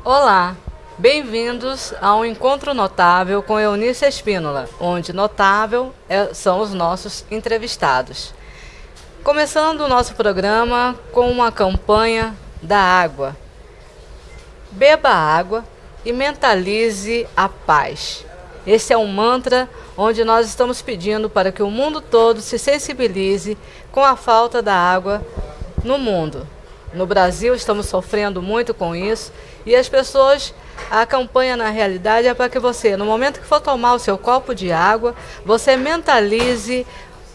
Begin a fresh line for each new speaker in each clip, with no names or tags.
Olá, bem-vindos a um encontro notável com Eunice Espínola, onde notável são os nossos entrevistados. Começando o nosso programa com uma campanha da água. Beba água e mentalize a paz. Esse é um mantra onde nós estamos pedindo para que o mundo todo se sensibilize com a falta da água no mundo. No Brasil estamos sofrendo muito com isso e as pessoas, a campanha na realidade é para que você, no momento que for tomar o seu copo de água, você mentalize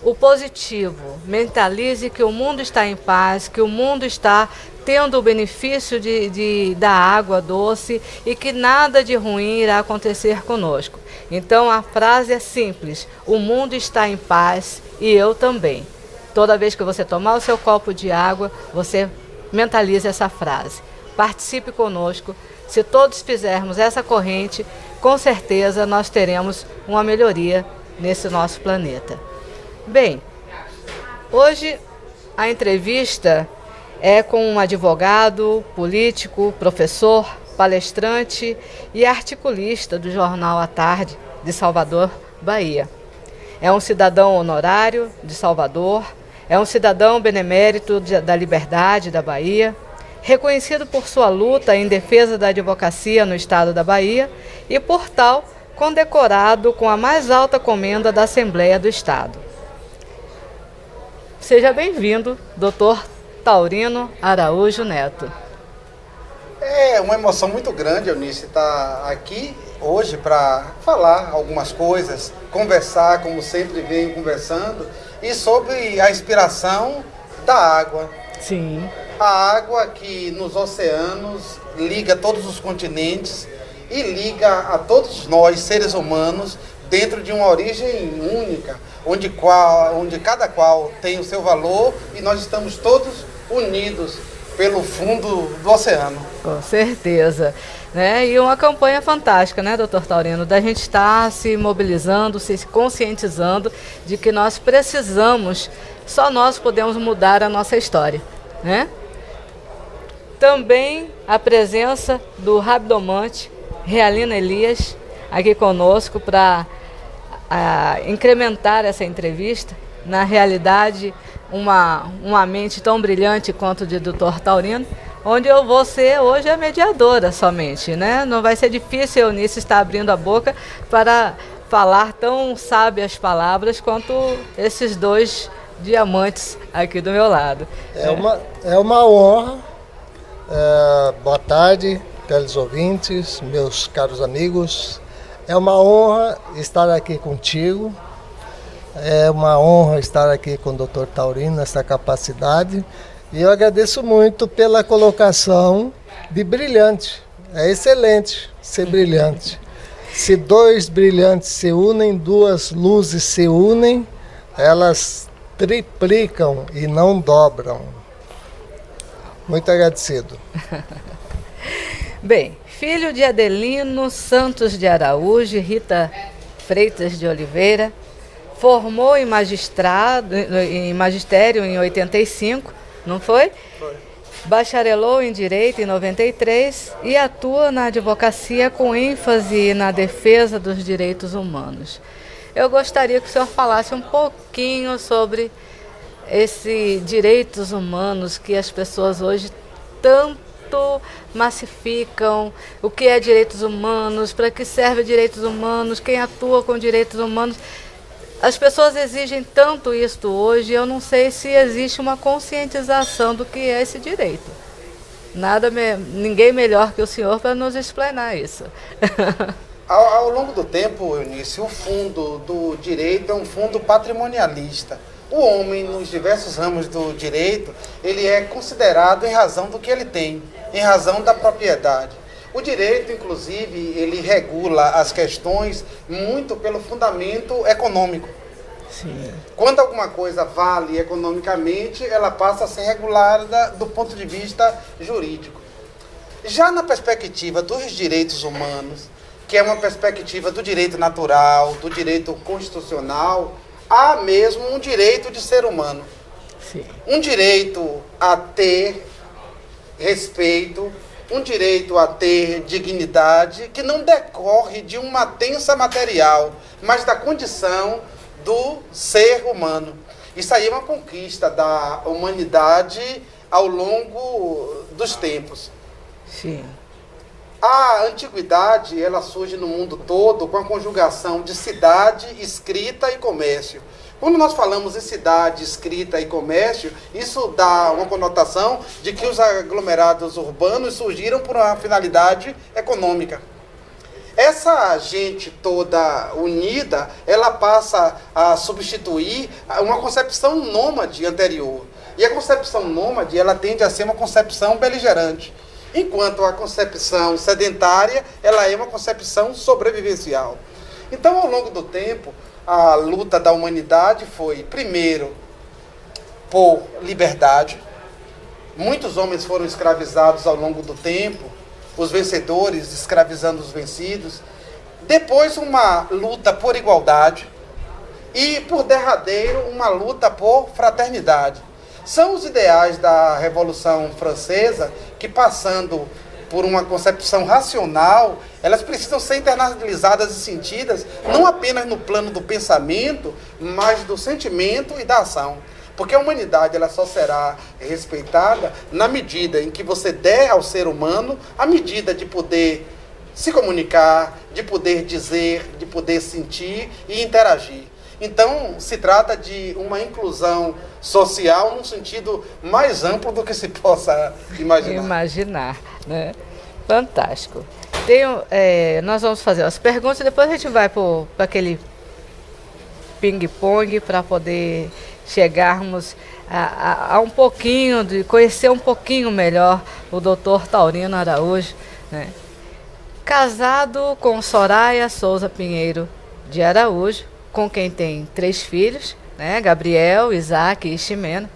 o positivo, mentalize que o mundo está em paz, que o mundo está tendo o benefício da água doce e que nada de ruim irá acontecer conosco. Então a frase é simples: o mundo está em paz e eu também. Toda vez que você tomar o seu copo de água, você mentalize essa frase. Participe conosco. Se todos fizermos essa corrente, com certeza nós teremos uma melhoria nesse nosso planeta. Bem, hoje a entrevista é com um advogado, político, professor, palestrante e articulista do jornal A Tarde de Salvador, Bahia. É um cidadão honorário de Salvador, é um cidadão benemérito da liberdade da Bahia, reconhecido por sua luta em defesa da advocacia no estado da Bahia e, por tal, condecorado com a mais alta comenda da Assembleia do Estado. Seja bem-vindo, Dr. Taurino Araújo Neto.
É uma emoção muito grande, Eunice, estar aqui hoje para falar algumas coisas, conversar, como sempre venho conversando, e sobre a inspiração da água.
Sim.
A água que nos oceanos liga todos os continentes e liga a todos nós, seres humanos, dentro de uma origem única, onde cada qual tem o seu valor e nós estamos todos unidos pelo fundo do oceano.
Com certeza. Né? E uma campanha fantástica, né, doutor Taurino, da gente estar se mobilizando, se conscientizando de que nós precisamos, só nós podemos mudar a nossa história, né? Também a presença do Rabdomante Realino Elias aqui conosco para incrementar essa entrevista. Na realidade, uma mente tão brilhante quanto de doutor Taurino, onde eu vou ser hoje a mediadora somente, né? Não vai ser difícil a Eunice estar abrindo a boca para falar tão sábias palavras quanto esses dois diamantes aqui do meu lado.
É uma honra. Boa tarde, telesouvintes, meus caros amigos. É uma honra estar aqui contigo. É uma honra estar aqui com o Dr. Taurino, nessa capacidade. E eu agradeço muito pela colocação de brilhante. É excelente ser brilhante. Se dois brilhantes se unem, duas luzes se unem, elas triplicam e não dobram. Muito agradecido.
Bem, filho de Adelino Santos de Araújo e Rita Freitas de Oliveira, formou em magistério em 85, não foi?
Foi.
Bacharelou em Direito em 93 e atua na advocacia com ênfase na defesa dos direitos humanos. Eu gostaria que o senhor falasse um pouquinho sobre esses direitos humanos que as pessoas hoje tanto massificam. O que é direitos humanos, para que serve direitos humanos, quem atua com direitos humanos. As pessoas exigem tanto isto hoje, eu não sei se existe uma conscientização do que é esse direito. Ninguém melhor que o senhor para nos explanar isso.
Ao longo do tempo, Eunice, o fundo do direito é um fundo patrimonialista. O homem, nos diversos ramos do direito, ele é considerado em razão do que ele tem, em razão da propriedade. O direito, inclusive, ele regula as questões muito pelo fundamento econômico.
Sim.
Quando alguma coisa vale economicamente, ela passa a ser regulada do ponto de vista jurídico. Já na perspectiva dos direitos humanos, que é uma perspectiva do direito natural, do direito constitucional, há mesmo um direito de ser humano.
Sim.
Um direito a ter respeito, um direito a ter dignidade, que não decorre de uma tensa material, mas da condição do ser humano. Isso aí é uma conquista da humanidade ao longo dos tempos.
Sim.
A antiguidade, ela surge no mundo todo com a conjugação de cidade, escrita e comércio. Quando nós falamos em cidade, escrita e comércio, isso dá uma conotação de que os aglomerados urbanos surgiram por uma finalidade econômica. Essa gente toda unida, ela passa a substituir uma concepção nômade anterior. E a concepção nômade, ela tende a ser uma concepção beligerante. Enquanto a concepção sedentária, ela é uma concepção sobrevivencial. Então, ao longo do tempo, a luta da humanidade foi, primeiro, por liberdade. Muitos homens foram escravizados ao longo do tempo, os vencedores escravizando os vencidos. Depois, uma luta por igualdade. E, por derradeiro, uma luta por fraternidade. São os ideais da Revolução Francesa que, passando por uma concepção racional, elas precisam ser internalizadas e sentidas não apenas no plano do pensamento, mas do sentimento e da ação. Porque a humanidade, ela só será respeitada na medida em que você der ao ser humano a medida de poder se comunicar, de poder dizer, de poder sentir e interagir. Então, se trata de uma inclusão social num sentido mais amplo do que se possa imaginar.
Né? Fantástico. Nós vamos fazer as perguntas e depois a gente vai para aquele ping-pong para poder chegarmos a um pouquinho, de conhecer um pouquinho melhor o Dr. Taurino Araújo. Né? Casado com Soraya Souza Pinheiro de Araújo, com quem tem 3 filhos, né? Gabriel, Isaac e Ximena.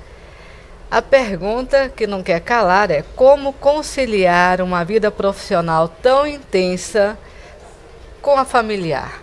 A pergunta que não quer calar é: como conciliar uma vida profissional tão intensa com a familiar?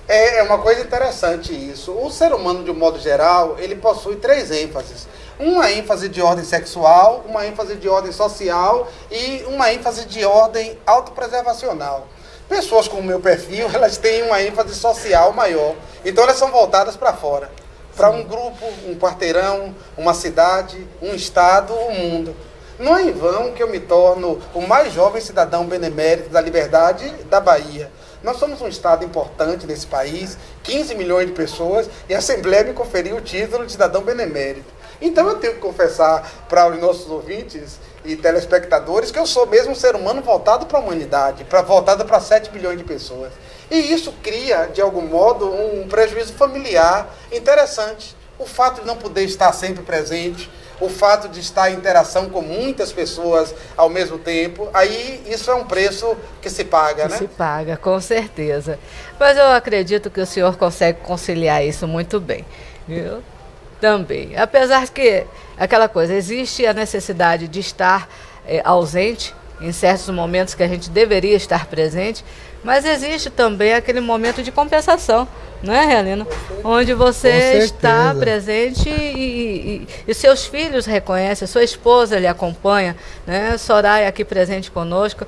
É uma coisa interessante isso. O ser humano, de um modo geral, ele possui 3 ênfases. Uma ênfase de ordem sexual, uma ênfase de ordem social e uma ênfase de ordem autopreservacional. Pessoas com o meu perfil, elas têm uma ênfase social maior. Então elas são voltadas para fora. Para um grupo, um quarteirão, uma cidade, um estado, um mundo. Não é em vão que eu me torno o mais jovem cidadão benemérito da liberdade da Bahia. Nós somos um estado importante nesse país, 15 milhões de pessoas, e a Assembleia me conferiu o título de cidadão benemérito. Então eu tenho que confessar para os nossos ouvintes e telespectadores que eu sou mesmo um ser humano voltado para a humanidade, voltado para 7 bilhões de pessoas. E isso cria, de algum modo, um prejuízo familiar interessante. O fato de não poder estar sempre presente, o fato de estar em interação com muitas pessoas ao mesmo tempo, aí isso é um preço que se paga, né?
Se paga, com certeza. Mas eu acredito que o senhor consegue conciliar isso muito bem, viu? Também. Apesar que, aquela coisa, existe a necessidade de estar ausente em certos momentos que a gente deveria estar presente, mas existe também aquele momento de compensação, não é, Helena? Onde você está presente e seus filhos reconhecem, sua esposa lhe acompanha, né? Soraya aqui presente conosco,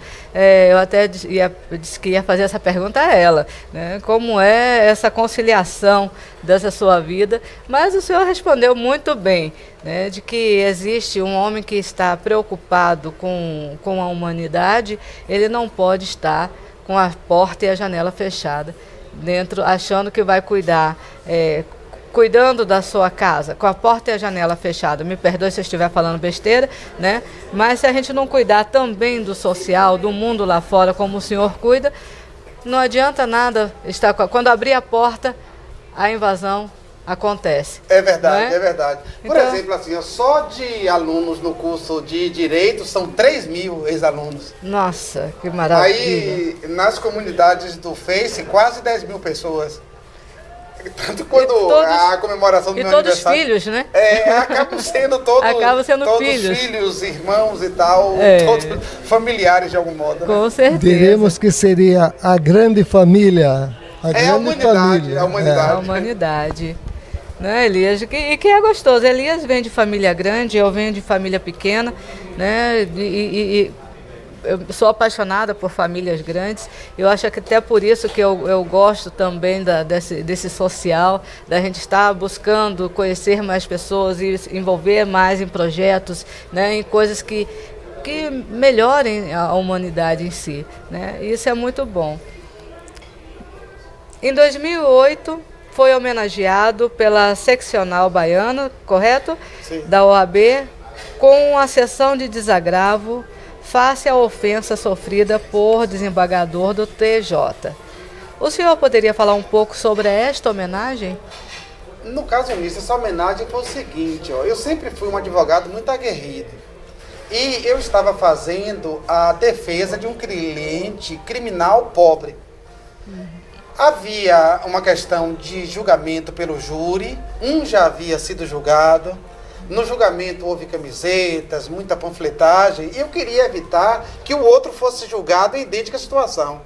eu até disse que ia fazer essa pergunta a ela, né? Como é essa conciliação dessa sua vida, mas o senhor respondeu muito bem, né? De que existe um homem que está preocupado com a humanidade, ele não pode estar com a porta e a janela fechada, dentro, achando que vai cuidar, cuidando da sua casa, com a porta e a janela fechada. Me perdoe se eu estiver falando besteira, né? Mas se a gente não cuidar também do social, do mundo lá fora, como o senhor cuida, não adianta nada estar quando abrir a porta, a invasão acontece.
É verdade,
não é?
é verdade. Por
Então-
exemplo, assim, ó, só de alunos no curso de Direito são 3 mil ex-alunos.
Nossa, que maravilha.
Aí, nas comunidades do Face, quase 10 mil pessoas. Tanto quando
todos-
a comemoração do
e
meu
todos
aniversário...
filhos, né?
Acabam sendo todos,
Acabam sendo
todos
filhos.
irmãos e tal,
É.
todos familiares de algum modo. Né?
Com certeza.
Diremos que seria a grande família. A
É
grande
a humanidade,
família.
a humanidade.
A humanidade. Né, Elias? E que é gostoso. Elias vem de família grande, eu venho de família pequena, né? E eu sou apaixonada por famílias grandes. Eu acho que até por isso que eu gosto também desse social, da gente estar buscando conhecer mais pessoas e se envolver mais em projetos, né, em coisas que melhorem a humanidade em si. Né? Isso é muito bom. Em 2008, foi homenageado pela seccional baiana, correto?
Sim.
Da OAB, com a sessão de desagravo face à ofensa sofrida por desembargador do TJ. O senhor poderia falar um pouco sobre esta homenagem?
No caso nisso, essa homenagem foi o seguinte, ó, eu sempre fui um advogado muito aguerrido. E eu estava fazendo a defesa de um cliente criminal pobre. Havia uma questão de julgamento pelo júri, um já havia sido julgado. No julgamento houve camisetas, muita panfletagem, e eu queria evitar que o outro fosse julgado em idêntica situação.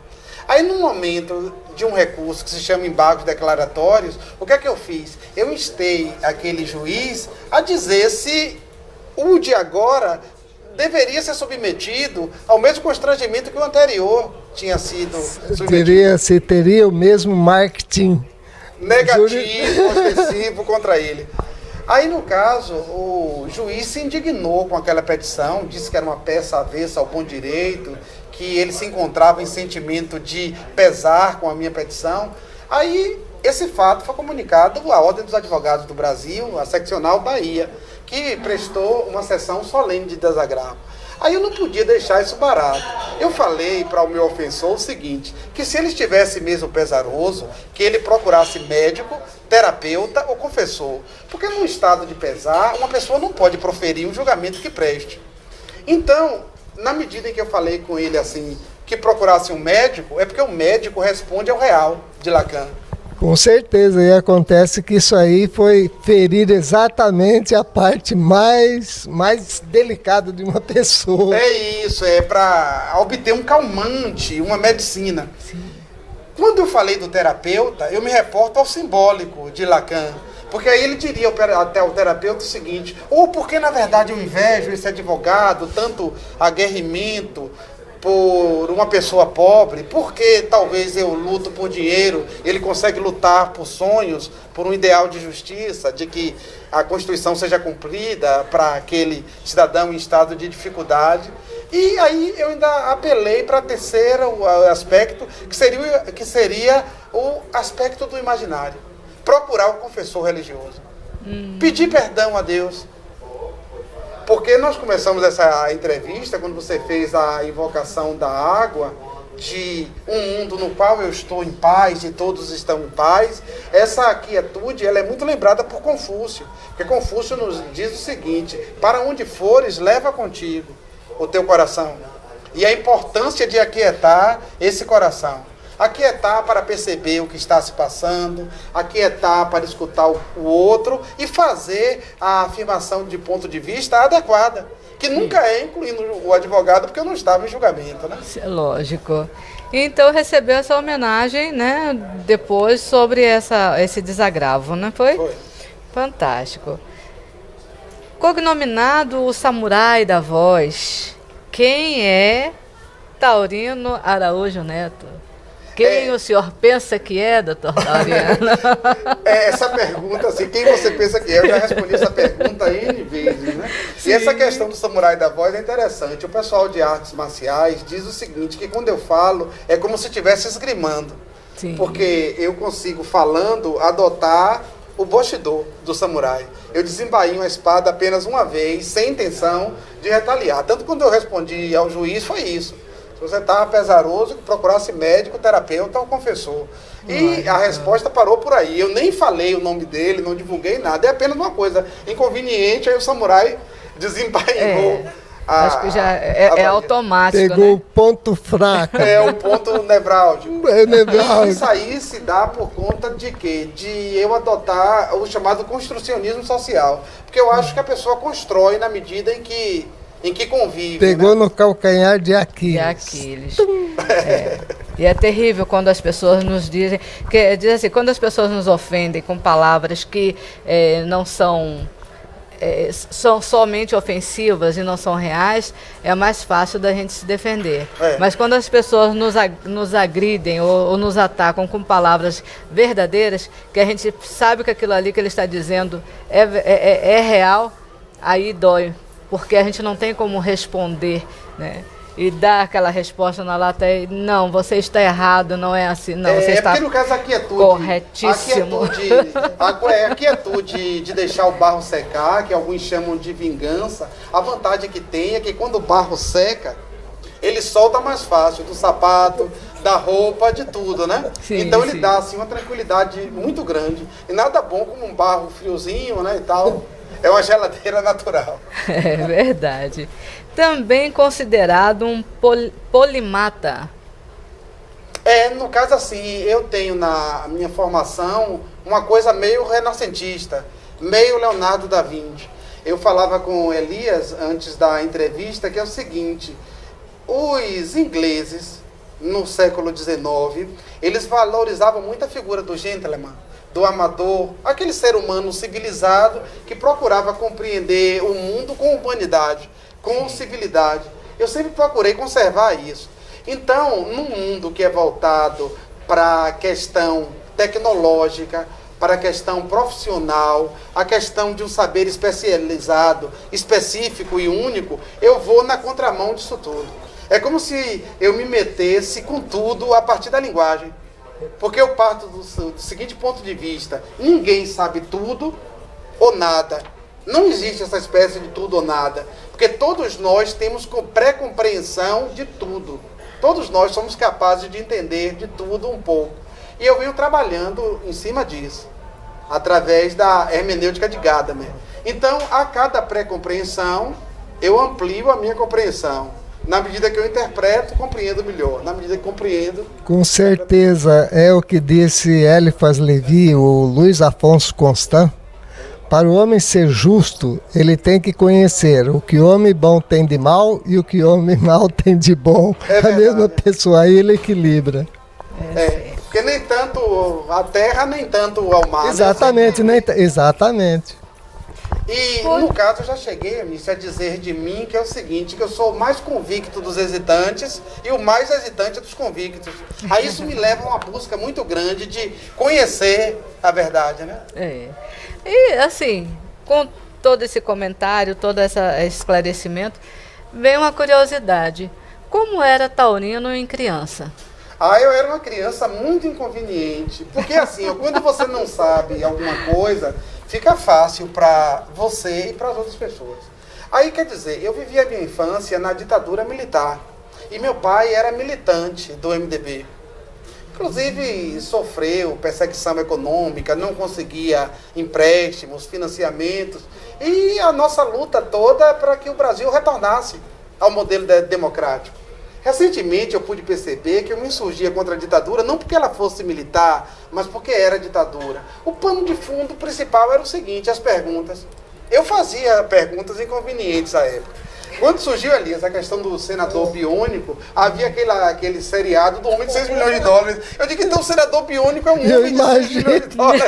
Aí, no momento de um recurso que se chama embargos declaratórios, o que é que eu fiz? Eu instei aquele juiz a dizer se o de agora deveria ser submetido ao mesmo constrangimento que o anterior tinha sido submetido.
Teria o mesmo marketing
Negativo, ostensivo contra ele. Aí, no caso, o juiz se indignou com aquela petição, disse que era uma peça avessa ao bom direito, que ele se encontrava em sentimento de pesar com a minha petição. Aí, esse fato foi comunicado à Ordem dos Advogados do Brasil, a seccional Bahia, que prestou uma sessão solene de desagravo. Aí eu não podia deixar isso barato. Eu falei para o meu ofensor o seguinte, que se ele estivesse mesmo pesaroso, que ele procurasse médico, terapeuta ou confessor. Porque num estado de pesar, uma pessoa não pode proferir um julgamento que preste. Então, na medida em que eu falei com ele assim, que procurasse um médico, é porque o médico responde ao real de Lacan.
Com certeza, e acontece que isso aí foi ferir exatamente a parte mais delicada de uma pessoa.
É isso, é para obter um calmante, uma medicina. Sim. Quando eu falei do terapeuta, eu me reporto ao simbólico de Lacan. Porque aí ele diria até ao terapeuta o seguinte, ou porque na verdade eu invejo esse advogado, tanto aguerrimento por uma pessoa pobre, porque talvez eu luto por dinheiro, ele consegue lutar por sonhos, por um ideal de justiça, de que a Constituição seja cumprida para aquele cidadão em estado de dificuldade. E aí eu ainda apelei para terceiro aspecto, que seria o aspecto do imaginário. Procurar o confessor religioso. Pedir perdão a Deus. Porque nós começamos essa entrevista, quando você fez a invocação da água, de um mundo no qual eu estou em paz e todos estão em paz. Essa quietude, ela é muito lembrada por Confúcio. Porque Confúcio nos diz o seguinte, para onde fores, leva contigo o teu coração. E a importância de aquietar esse coração. Aquietar para perceber o que está se passando, aquietar para escutar o outro e fazer a afirmação de ponto de vista adequada, que nunca é incluindo o advogado, porque eu não estava em julgamento, né?
Lógico. Então recebeu essa homenagem, né, depois sobre esse desagravo, não foi?
Foi.
Fantástico. Cognominado o Samurai da Voz, quem é Taurino Araújo Neto? Quem o senhor pensa que é, doutor Taurino?
Essa pergunta, assim, quem você pensa que é? Eu já respondi essa pergunta N vezes, né? Sim. E essa questão do Samurai da Voz é interessante. O pessoal de artes marciais diz o seguinte, que quando eu falo, é como se estivesse esgrimando. Sim. Porque eu consigo, falando, adotar o Bushido do samurai. Eu desembainho a espada apenas uma vez, sem intenção de retaliar. Tanto quando eu respondi ao juiz, foi isso. Se você estava pesaroso, que procurasse médico, terapeuta ou confessor. E a resposta parou por aí. Eu nem falei o nome dele, não divulguei nada. É apenas uma coisa inconveniente, aí o samurai desembainhou.
Acho que já é automático,
Pegou o
né?
ponto fraco.
É o ponto nevrálgico.
É nevrálgico.
Isso aí se dá por conta de quê? De eu adotar o chamado construcionismo social. Porque eu acho que a pessoa constrói na medida em que convive.
Pegou, né, no calcanhar de
De
Aquiles.
Aquiles. E é terrível quando as pessoas nos dizem, diz assim, quando as pessoas nos ofendem com palavras que não são somente ofensivas e não são reais, é mais fácil da gente se defender. Mas quando as pessoas nos agridem ou nos atacam com palavras verdadeiras, que a gente sabe que aquilo ali que ele está dizendo é real, aí dói, porque a gente não tem como responder, né? E dar aquela resposta na lata e não, você está errado, não é assim, não, você está
porque no caso a quietude,
corretíssimo.
A quietude de deixar o barro secar, que alguns chamam de vingança, a vantagem que tem é que quando o barro seca, ele solta mais fácil do sapato, da roupa, de tudo, né?
Sim,
então ele
sim.
dá assim uma tranquilidade muito grande. E nada bom como um barro friozinho, né, e tal. É uma geladeira natural.
É verdade. Também considerado um polimata.
No caso assim, eu tenho na minha formação uma coisa meio renascentista, meio Leonardo da Vinci. Eu falava com Elias antes da entrevista que é o seguinte: os ingleses, no século XIX, eles valorizavam muito a figura do gentleman, do amador, aquele ser humano civilizado que procurava compreender o mundo com humanidade, com civilidade. Eu sempre procurei conservar isso. Então, num mundo que é voltado para a questão tecnológica, para a questão profissional, a questão de um saber especializado, específico e único, eu vou na contramão disso tudo. É como se eu me metesse com tudo a partir da linguagem. Porque eu parto do seguinte ponto de vista: ninguém sabe tudo ou nada. Não existe essa espécie de tudo ou nada. Porque todos nós temos pré-compreensão de tudo. Todos nós somos capazes de entender de tudo um pouco. E eu venho trabalhando em cima disso, através da hermenêutica de Gadamer. Então, a cada pré-compreensão, eu amplio a minha compreensão. Na medida que eu interpreto, compreendo melhor. Na medida que compreendo...
Com certeza, é o que disse Eliphas Levi, o Luiz Afonso Constant. Para o homem ser justo, ele tem que conhecer o que o homem bom tem de mal e o que o homem mal tem de bom. A mesma pessoa, aí ele equilibra.
Porque nem tanto a terra, nem tanto ao mar.
Exatamente, exatamente.
E no caso eu já cheguei a dizer de mim que é o seguinte, que eu sou o mais convicto dos hesitantes e o mais hesitante dos convictos. Aí isso me leva a uma busca muito grande de conhecer a verdade, né?
E assim, com todo esse comentário, todo esse esclarecimento, vem uma curiosidade. Como era Taurino em criança?
Eu era uma criança muito inconveniente. Porque assim, quando você não sabe alguma coisa, fica fácil para você e para as outras pessoas. Aí, quer dizer, eu vivi a minha infância na ditadura militar. E meu pai era militante do MDB. Inclusive, sofreu perseguição econômica, não conseguia empréstimos, financiamentos. E a nossa luta toda é para que o Brasil retornasse ao modelo democrático. Recentemente eu pude perceber que eu me insurgia contra a ditadura, não porque ela fosse militar, mas porque era ditadura. O pano de fundo principal era o seguinte, as perguntas. Eu fazia perguntas inconvenientes à época. Quando surgiu ali essa questão do senador biônico, havia aquele seriado do homem de 6 milhões de dólares. Eu digo, então o senador biônico é um homem de 6 milhões de dólares.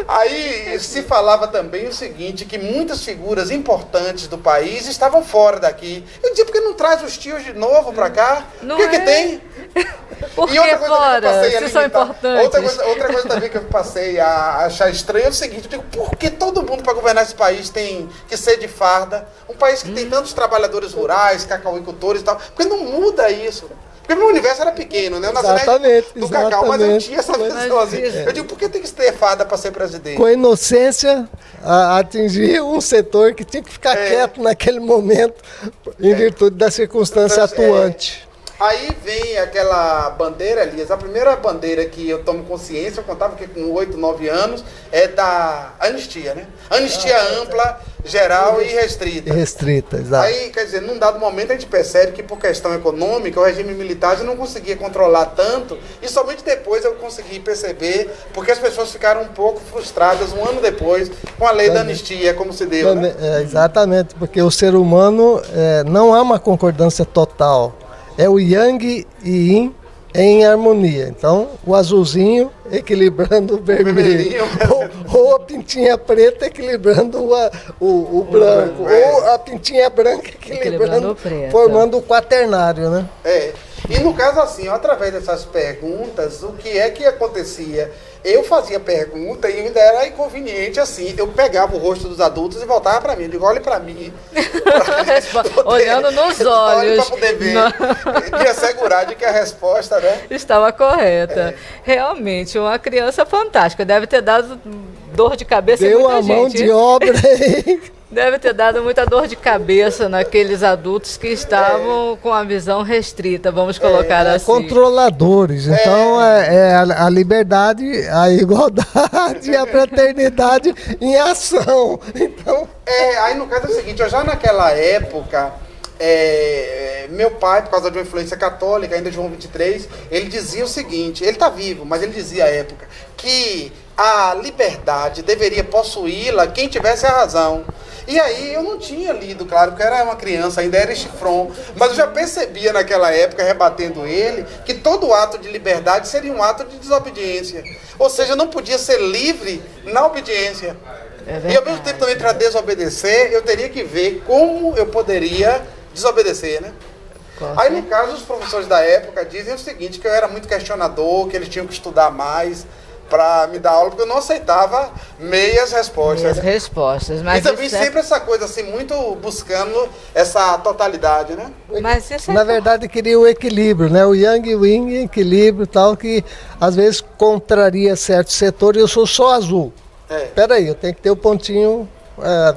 Aí se falava também o seguinte, que muitas figuras importantes do país estavam fora daqui. Eu dizia, por que não traz os tios de novo pra cá? O que tem?
Por que fora? Se são importantes.
Outra coisa também que eu passei a achar estranho é o seguinte, eu digo, por que todo mundo para governar esse país tem que ser de farda? Um país que tem tantos trabalhadores rurais, cacauicultores e tal, por que não muda isso? Porque meu universo era pequeno, né? Eu nasci do Cacau, mas eu tinha essa visão assim. Eu digo, por que tem que ter fada para ser presidente?
Com inocência, atingir um setor que tinha que ficar quieto naquele momento, em virtude da circunstância atuante.
Aí vem aquela bandeira, Elias, a primeira bandeira que eu tomo consciência, eu contava que com 8, 9 anos, é da anistia, né? Anistia ampla, geral e restrita.
Restrita, exato.
Aí, quer dizer, num dado momento a gente percebe que por questão econômica, o regime militar já não conseguia controlar tanto, e somente depois eu consegui perceber, porque as pessoas ficaram um pouco frustradas um ano depois com a lei da anistia, como se deu, né?
Exatamente, porque o ser humano não há uma concordância total. É o yang e yin em harmonia. Então, o azulzinho equilibrando o vermelho. Ou a pintinha preta equilibrando o branco. Ou a pintinha branca equilibrando o preto. Formando o quaternário, né?
E no caso assim, através dessas perguntas, o que é que acontecia? Eu fazia pergunta e ainda era inconveniente assim. Eu pegava o rosto dos adultos e voltava para mim. Eu digo, olhe para mim.
Olhando nos olhos.
Para poder ver. E assegurar de que a resposta, né,
estava correta. Realmente, uma criança fantástica. Deve ter dado dor de cabeça em muita gente.
Deu a mão de obra aí.
Deve ter dado muita dor de cabeça naqueles adultos que estavam com a visão restrita, vamos colocar assim.
Controladores. Então, a liberdade, a igualdade e a fraternidade em ação. Então...
aí no caso é o seguinte, já naquela época, meu pai, por causa de uma influência católica, ainda João 23, ele dizia o seguinte, ele está vivo, mas ele dizia à época, que a liberdade deveria possuí-la quem tivesse a razão. E aí eu não tinha lido, claro, porque eu era uma criança, ainda era chifron, mas eu já percebia naquela época, rebatendo ele, que todo ato de liberdade seria um ato de desobediência. Ou seja, não podia ser livre na obediência. E ao mesmo tempo também, para desobedecer, eu teria que ver como eu poderia desobedecer, né? Aí no caso, os professores da época dizem o seguinte, que eu era muito questionador, que eles tinham que estudar mais para me dar aula, porque eu não aceitava meias respostas.
Mas
e também sempre essa coisa assim, muito buscando essa totalidade, né?
Mas isso
na verdade, queria o equilíbrio, né? O yang e o yin, equilíbrio tal, que às vezes contraria certo setor e eu sou só azul. Peraí, eu tenho que ter o pontinho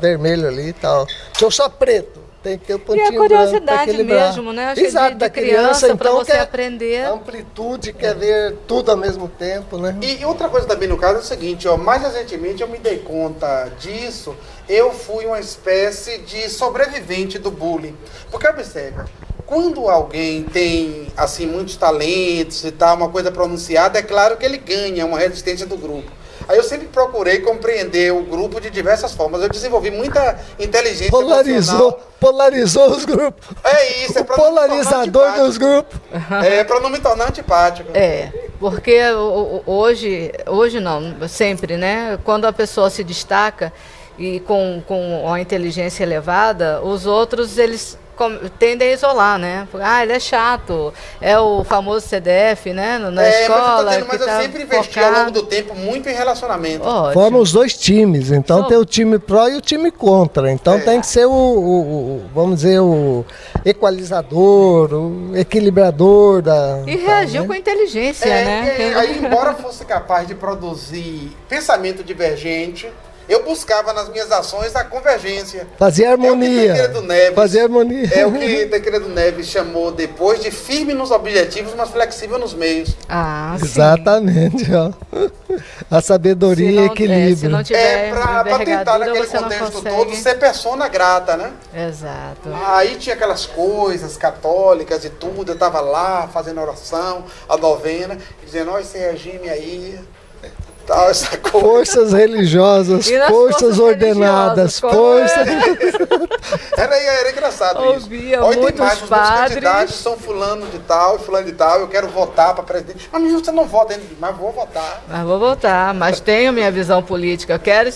vermelho ali e tal. Se eu sou preto, tem que ter o pontinho branco.
E a curiosidade mesmo, né? Acho
exato,
de
da criança,
para
então,
você aprender.
Amplitude, quer ver tudo ao mesmo tempo, né?
E outra coisa também no caso é o seguinte, mais recentemente eu me dei conta disso, eu fui uma espécie de sobrevivente do bullying. Porque observa, quando alguém tem assim muitos talentos e tal, uma coisa pronunciada, é claro que ele ganha uma resistência do grupo. Aí eu sempre procurei compreender o grupo de diversas formas. Eu desenvolvi muita inteligência emocional.
Polarizou os grupos.
É isso, é para
polarizador dos grupos.
É para não me tornar antipático.
Porque hoje não, sempre, né? Quando a pessoa se destaca e com a inteligência elevada, os outros, eles tendem a isolar, né? Ele é chato, é o famoso CDF, né? Na escola.
Mas eu sempre investi ao longo do tempo muito em relacionamento.
Formam os dois times, então tem o time pró e o time contra. Então tem que ser vamos dizer, o equalizador, o equilibrador da...
E reagiu com inteligência, né?
Aí, embora fosse capaz de produzir pensamento divergente, eu buscava nas minhas ações a convergência.
Fazia harmonia.
Fazia harmonia. É o que Tancredo Neves chamou depois de firme nos objetivos, mas flexível nos meios.
Exatamente. Ó. A sabedoria e equilíbrio.
Se não tiver
para tentar, naquele contexto todo, ser persona grata, né?
Exato.
Aí tinha aquelas coisas católicas e tudo, eu estava lá fazendo oração, a novena, dizendo, esse regime aí... Essa coisa.
Forças religiosas, forças ordenadas, forças...
Era engraçado isso. Olha, tem mais, os meus candidatos são fulano de tal e fulano de tal, eu quero votar para presidente. Mas você não vota ainda, mas vou votar.
Mas tenho minha visão política, quero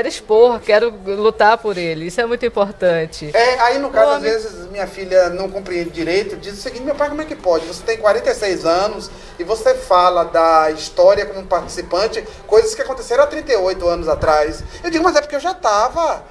expor, quero lutar por ele, isso é muito importante.
Aí no caso, às vezes, minha filha não compreende direito, diz o seguinte, meu pai, como é que pode? Você tem 46 anos e você fala da história como participante, coisas que aconteceram há 38 anos atrás. Eu digo, mas é porque eu já estava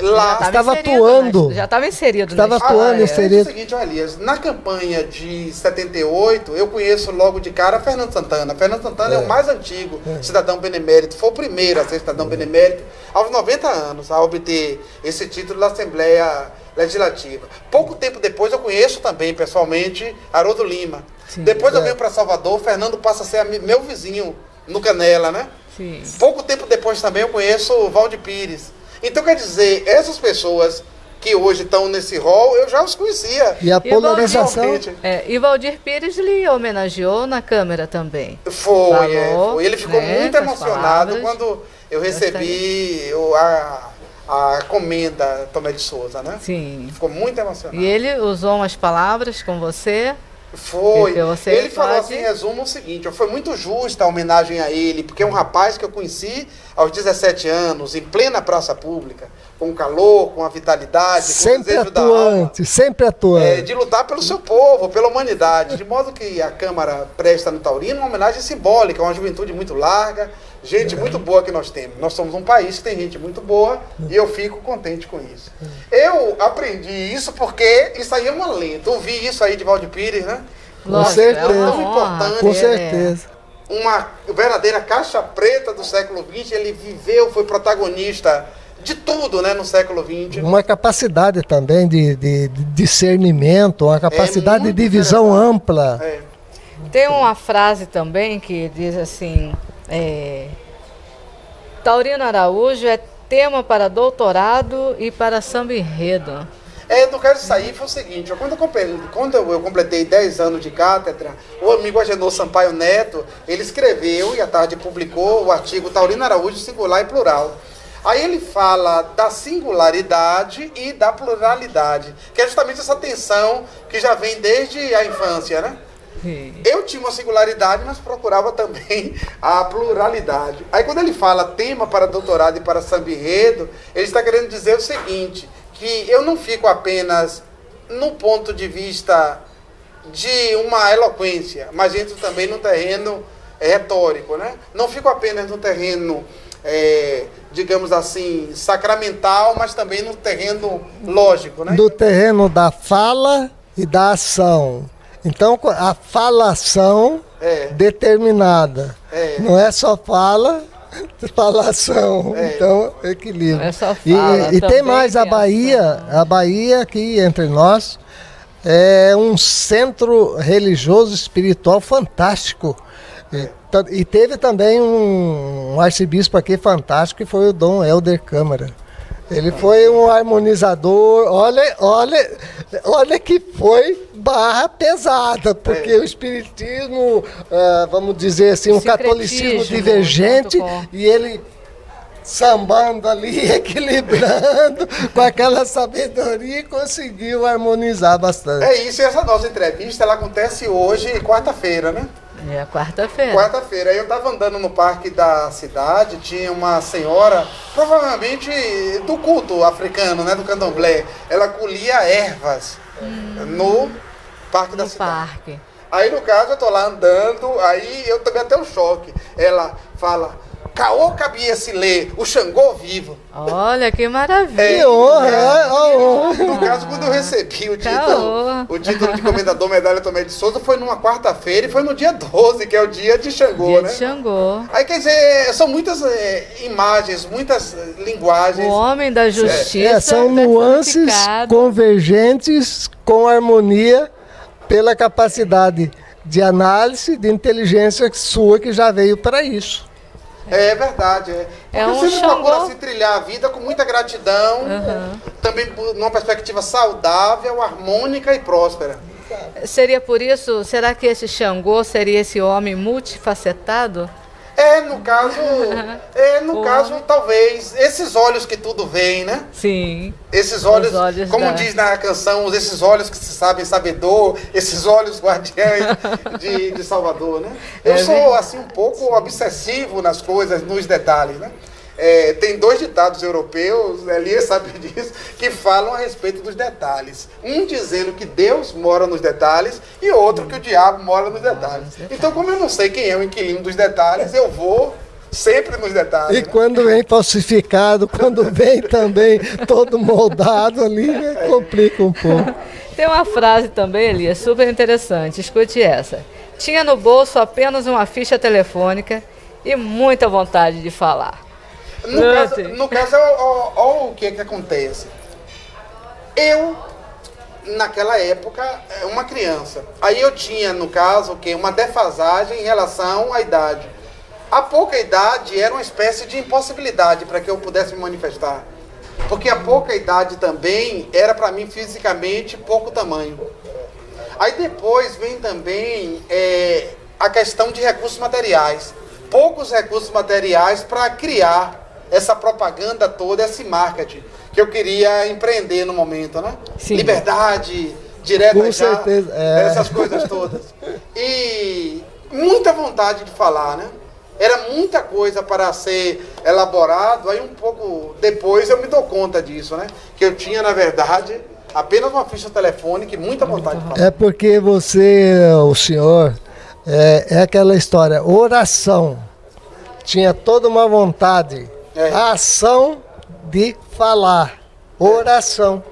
Lá
estava atuando.
Já estava inserido
Estava
na
atuando,
história.
É o seguinte, olha, Elias, na campanha de 78, eu conheço logo de cara Fernando Santana. Fernando Santana é o mais antigo cidadão benemérito, foi o primeiro a ser cidadão benemérito, aos 90 anos, a obter esse título da Assembleia Legislativa. Pouco tempo depois eu conheço também, pessoalmente, Haroldo Lima.
Sim.
Depois eu venho para Salvador, Fernando passa a ser meu vizinho no Canela, né?
Sim.
Pouco tempo depois também eu conheço o Valdir Pires. Então, quer dizer, essas pessoas que hoje estão nesse rol, eu já os conhecia.
E a polarização...
E Valdir Pires lhe homenageou na Câmara também.
Foi. Ele ficou muito emocionado
palavras.
quando eu recebi a comenda Tomé de Souza, né?
Sim.
Ficou muito emocionado.
E ele usou umas palavras com você.
Foi. Ele falou
pode...
assim, em resumo, o seguinte: foi muito justa a homenagem a ele, porque é um rapaz que eu conheci aos 17 anos, em plena praça pública, com calor, com a vitalidade,
sempre
com o desejo da alma,
sempre atuante.
de lutar pelo seu povo, pela humanidade. De modo que a Câmara presta no Taurino uma homenagem simbólica, uma juventude muito larga, gente muito boa que nós temos. Nós somos um país que tem gente muito boa e eu fico contente com isso. Eu aprendi isso porque isso aí é uma lenda. Ouvi isso aí de Valdir Pires, né?
Com certeza.
É tão importante.
Com certeza.
Uma verdadeira caixa preta do século XX, ele viveu, foi protagonista de tudo, né, no século XX.
Uma capacidade também de discernimento, uma capacidade de visão ampla.
Tem uma frase também que diz assim, Taurino Araújo é tema para doutorado e para samba enredo.
No caso disso aí foi o seguinte, quando eu completei 10 anos de cátedra, o amigo Agenor Sampaio Neto, ele escreveu e à tarde publicou o artigo Taurino Araújo singular e plural. Aí ele fala da singularidade e da pluralidade, que é justamente essa tensão que já vem desde a infância, né?
Sim.
Eu tinha uma singularidade, mas procurava também a pluralidade. Aí quando ele fala tema para doutorado e para samba enredo, ele está querendo dizer o seguinte, que eu não fico apenas no ponto de vista de uma eloquência, mas entro também no terreno retórico, né? Não fico apenas no terreno, digamos assim, sacramental, mas também no terreno lógico, né?
Do terreno da fala e da ação. Então, a falação determinada. Não é só falação. Então, equilíbrio.
Não é só fala,
e tem mais a Bahia aqui entre nós é um centro religioso espiritual fantástico. E teve também um arcebispo aqui fantástico, que foi o Dom Helder Câmara. Ele foi um harmonizador, olha que foi barra pesada, porque o espiritismo, vamos dizer assim, um catolicismo divergente, e ele sambando ali, equilibrando, com aquela sabedoria, conseguiu harmonizar bastante.
É isso, e essa nossa entrevista, ela acontece hoje, quarta-feira, né?
É quarta-feira.
Quarta-feira. Aí eu estava andando no parque da cidade, tinha uma senhora, provavelmente do culto africano, né, do candomblé. Ela colhia ervas no parque da cidade. Aí, no caso, eu tô lá andando, aí eu tomei até um choque. Ela fala, caô cabia se ler, o Xangô vivo.
Olha, que maravilha.
No caso, quando eu recebi o título de comendador medalha Tomé de Souza, foi numa quarta-feira e foi no dia 12, que é o dia de Xangô, né?
Xangô.
Aí, quer dizer, são muitas imagens, muitas linguagens.
O homem da justiça.
São nuances convergentes com harmonia pela capacidade de análise, de inteligência sua que já veio para isso.
É verdade, Porque
um
sempre procura se trilhar a vida com muita gratidão, também numa perspectiva saudável, harmônica e próspera.
Seria por isso, será que esse Xangô seria esse homem multifacetado?
No caso, talvez, esses olhos que tudo veem, né?
Sim.
Esses olhos como diz na canção, esses olhos que se sabem sabedor, esses olhos guardiães de Salvador, né? Eu sou, assim, um pouco obsessivo nas coisas, nos detalhes, né? Tem 2 ditados europeus, Elias sabe disso, que falam a respeito dos detalhes. Um dizendo que Deus mora nos detalhes e outro que o diabo mora nos detalhes. Então, como eu não sei quem é o inquilino dos detalhes, eu vou Sempre nos detalhes.
E quando vem falsificado, quando vem também todo moldado ali, complica um pouco.
Tem uma frase também, Elias, super interessante. Escute essa. Tinha no bolso apenas uma ficha telefônica e muita vontade de falar.
No caso, olha o que acontece. Eu, naquela época, uma criança. Aí eu tinha, no caso, uma defasagem em relação à idade. A pouca idade era uma espécie de impossibilidade para que eu pudesse me manifestar. Porque a pouca idade também era para mim fisicamente pouco tamanho. Aí depois vem também a questão de recursos materiais. Poucos recursos materiais para criar essa propaganda toda, esse marketing que eu queria empreender no momento, né?
Sim.
Liberdade, direta
Com
já,
certeza,
essas coisas todas. E muita vontade de falar, né? Era muita coisa para ser elaborado, aí um pouco depois eu me dou conta disso, né? Que eu tinha, na verdade, apenas uma ficha telefônica e muita vontade de falar.
É porque você, o senhor, é aquela história, oração. Tinha toda uma vontade, a ação de falar. Oração.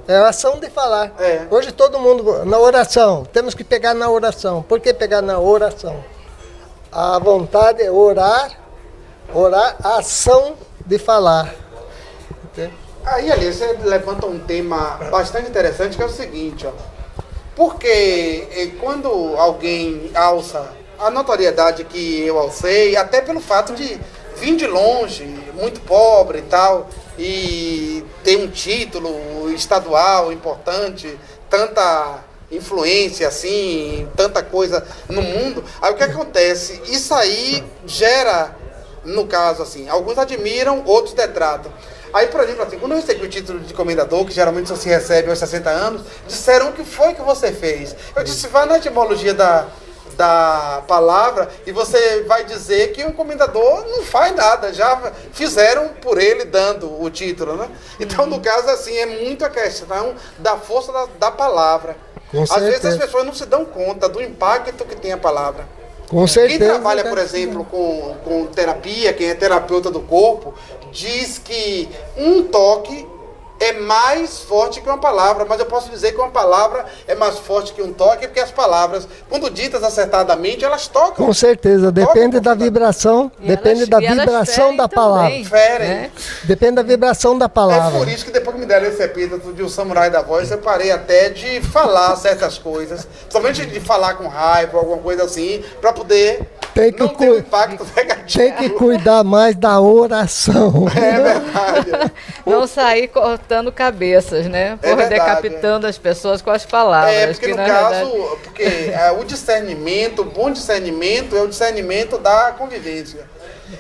É a ação de falar. Hoje todo mundo, na oração, temos que pegar na oração. Por que pegar na oração? A vontade é orar, a ação de falar. Entende?
Aí, ali, você levanta um tema bastante interessante, que é o seguinte, ó. Porque quando alguém alça a notoriedade que eu alcei, até pelo fato de vir de longe, muito pobre e tal, e ter um título estadual importante, tanta influência assim, tanta coisa no mundo, aí o que acontece? Isso aí gera, no caso assim, alguns admiram, outros detratam. Aí, por exemplo, assim, quando eu recebi o título de comendador, que geralmente só se recebe aos 60 anos, disseram o que foi que você fez. Eu disse, vai na etimologia da palavra e você vai dizer que um comendador não faz nada, já fizeram por ele dando o título, né? Então, no caso, assim, é muito a questão da força da palavra. Às vezes as pessoas não se dão conta do impacto que tem a palavra.
Com certeza.
Quem trabalha, por exemplo, com terapia, quem é terapeuta do corpo, diz que um toque é mais forte que uma palavra, mas eu posso dizer que uma palavra é mais forte que um toque, porque as palavras, quando ditas acertadamente, elas tocam.
Com certeza, depende da vibração, depende da vibração da palavra.
Ferem.
Né?
Depende da vibração da palavra.
É por isso que depois que me deram esse epíteto de O Samurai da Voz, eu parei até de falar certas coisas, somente de falar com raiva, alguma coisa assim, para poder não ter um impacto negativo.
Tem que cuidar mais da oração.
É verdade.
Não sair cortando cabeças, né? Por decapitando as pessoas com as palavras.
Porque no caso, o discernimento, o bom discernimento é o discernimento da convivência.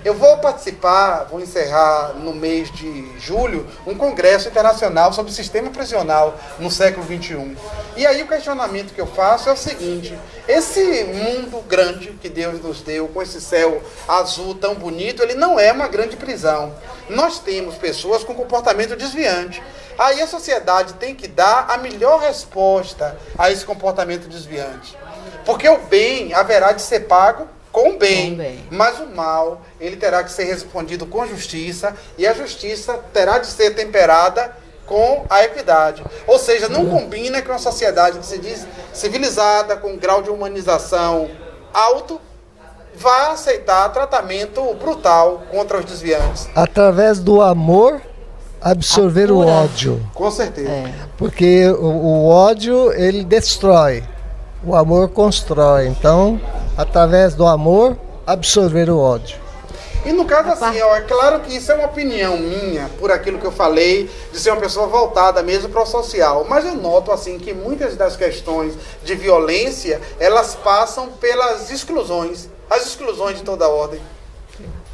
Eu vou participar, vou encerrar no mês de julho, um congresso internacional sobre sistema prisional no século XXI. E aí o questionamento que eu faço é o seguinte: esse mundo grande que Deus nos deu, com esse céu azul tão bonito, ele não é uma grande prisão. Nós temos pessoas com comportamento desviante. Aí a sociedade tem que dar a melhor resposta a esse comportamento desviante. Porque o bem haverá de ser pago com o bem, mas o mal, ele terá que ser respondido com justiça, e a justiça terá de ser temperada com a equidade. Ou seja, não combina que uma sociedade que se diz civilizada, com um grau de humanização alto, vá aceitar tratamento brutal contra os desviantes.
Através do amor, absorver o ódio.
Com certeza.
Porque o ódio, ele destrói. O amor constrói. Então, através do amor, absorver o ódio.
E no caso assim, é claro que isso é uma opinião minha, por aquilo que eu falei, de ser uma pessoa voltada mesmo para o social. Mas eu noto assim que muitas das questões de violência, elas passam pelas exclusões, as exclusões de toda ordem.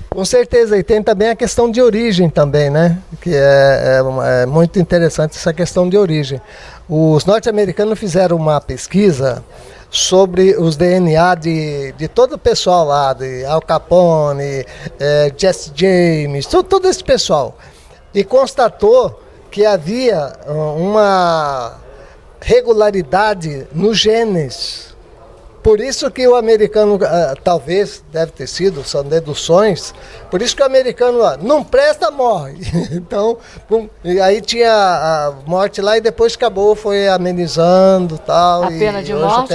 Com certeza, e tem também a questão de origem também, né? Que é muito interessante essa questão de origem. Os norte-americanos fizeram uma pesquisa sobre os DNA de todo o pessoal lá, de Al Capone, Jesse James, todo esse pessoal. E constatou que havia uma regularidade nos genes. Por isso que o americano, talvez, deve ter sido, são deduções, por isso que o americano não presta, morre. Então, e aí tinha a morte lá e depois acabou, foi amenizando tal.
A pena de morte,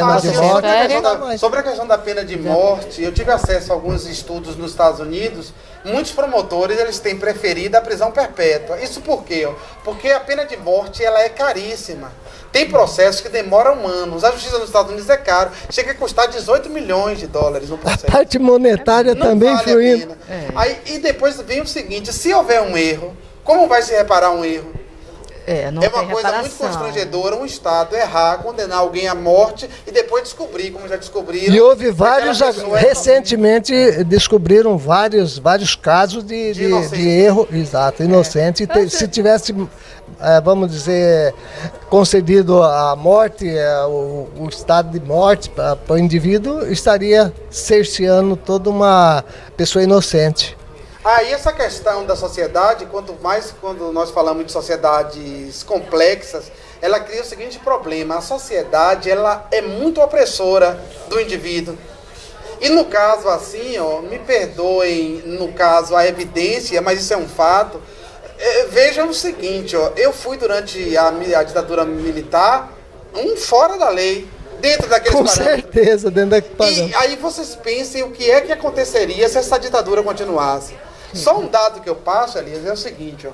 sobre a questão da pena de morte, eu tive acesso a alguns estudos nos Estados Unidos. Muitos promotores eles têm preferido a prisão perpétua. Isso por quê? Porque a pena de morte ela é caríssima. Tem processos que demoram anos. A justiça nos Estados Unidos é caro. Chega a custar 18 milhões de dólares no processo.
A parte monetária
não
também
vale
influindo.
Aí, e depois vem o seguinte, se houver um erro, como vai se reparar um erro?
Não
é uma coisa
reparação.
muito constrangedora um Estado errar, condenar alguém à morte e depois descobrir, como já descobriram.
E houve vários, recentemente descobriram vários casos de erro, exato, inocente. Se tivesse, vamos dizer, concedido a morte, o estado de morte para o indivíduo, estaria cerceando toda uma pessoa inocente.
E essa questão da sociedade, quanto mais quando nós falamos de sociedades complexas, ela cria o seguinte problema: a sociedade ela é muito opressora do indivíduo. E no caso assim, me perdoem no caso a evidência, mas isso é um fato. Vejam o seguinte, eu fui durante a ditadura militar fora da lei. Dentro daqueles
parâmetros. Com certeza, dentro daqueles parâmetros.
E aí vocês pensem o que é que aconteceria se essa ditadura continuasse. Só um dado que eu passo, Elias, é o seguinte,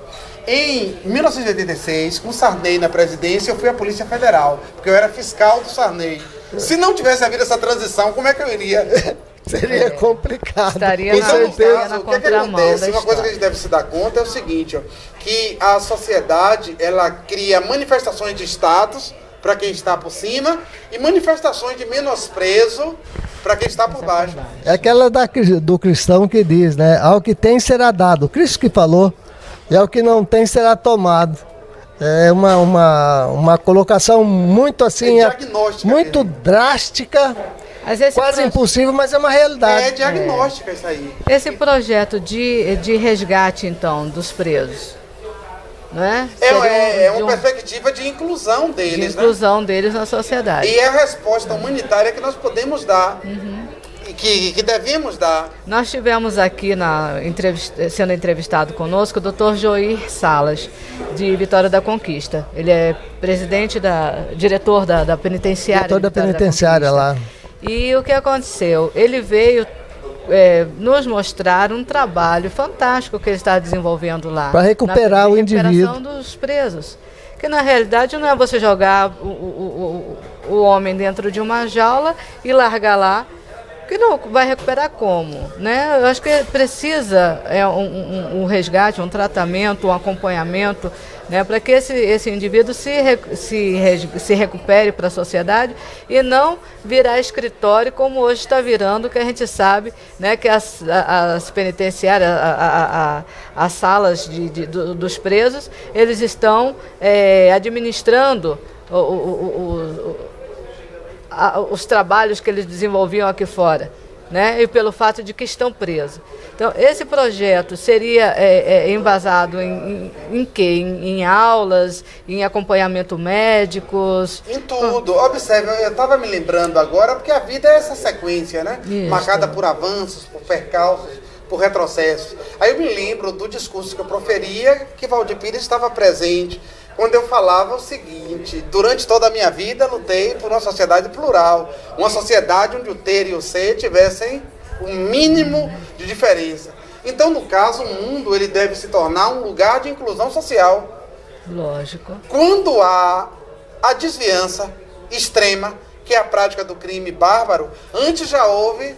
em 1986, com Sarney na presidência, eu fui à Polícia Federal, porque eu era fiscal do Sarney. Se não tivesse havido essa transição, como é que eu iria?
Seria complicado.
Estaria com certeza.
O que acontece? Uma coisa que a gente deve se dar conta é o seguinte, que a sociedade, ela cria manifestações de status para quem está por cima e manifestações de menosprezo para quem está por baixo.
É aquela do cristão que diz, né? Ao que tem será dado. O Cristo que falou. E ao que não tem será tomado. É uma colocação muito assim, muito drástica, quase impossível, mas é uma realidade.
É diagnóstica isso aí.
Esse projeto de resgate, então, dos presos, né?
É uma perspectiva de inclusão deles.
De inclusão deles na sociedade.
E é a resposta humanitária que nós podemos dar. E que devemos dar.
Nós tivemos aqui sendo entrevistado conosco o Dr. Joir Salas, de Vitória da Conquista. Ele é diretor da penitenciária.
Diretor da penitenciária lá.
E o que aconteceu? Ele veio nos mostrar um trabalho fantástico que ele está desenvolvendo lá.
Para recuperar o indivíduo.
Recuperação dos presos. Que na realidade não é você jogar o homem dentro de uma jaula e largar lá, que não vai recuperar como, né? Eu acho que precisa um resgate, um tratamento, um acompanhamento, né, para que esse indivíduo se recupere para a sociedade e não virar escritório como hoje está virando, que a gente sabe, né, que as penitenciárias, as salas dos presos, eles estão administrando os trabalhos que eles desenvolviam aqui fora, né? E pelo fato de que estão presos. Então, esse projeto seria embasado em quê? Em aulas, em acompanhamento médicos?
Em tudo. Observe, eu estava me lembrando agora, porque a vida é essa sequência, né? Isso. Marcada por avanços, por percalços, por retrocessos. Aí eu me lembro do discurso que eu proferia, que Valdir Pires estava presente, quando eu falava o seguinte: durante toda a minha vida lutei por uma sociedade plural, uma sociedade onde o ter e o ser tivessem o mínimo de diferença. Então, no caso, o mundo ele deve se tornar um lugar de inclusão social.
Lógico.
Quando há a desviança extrema, que é a prática do crime bárbaro, antes já houve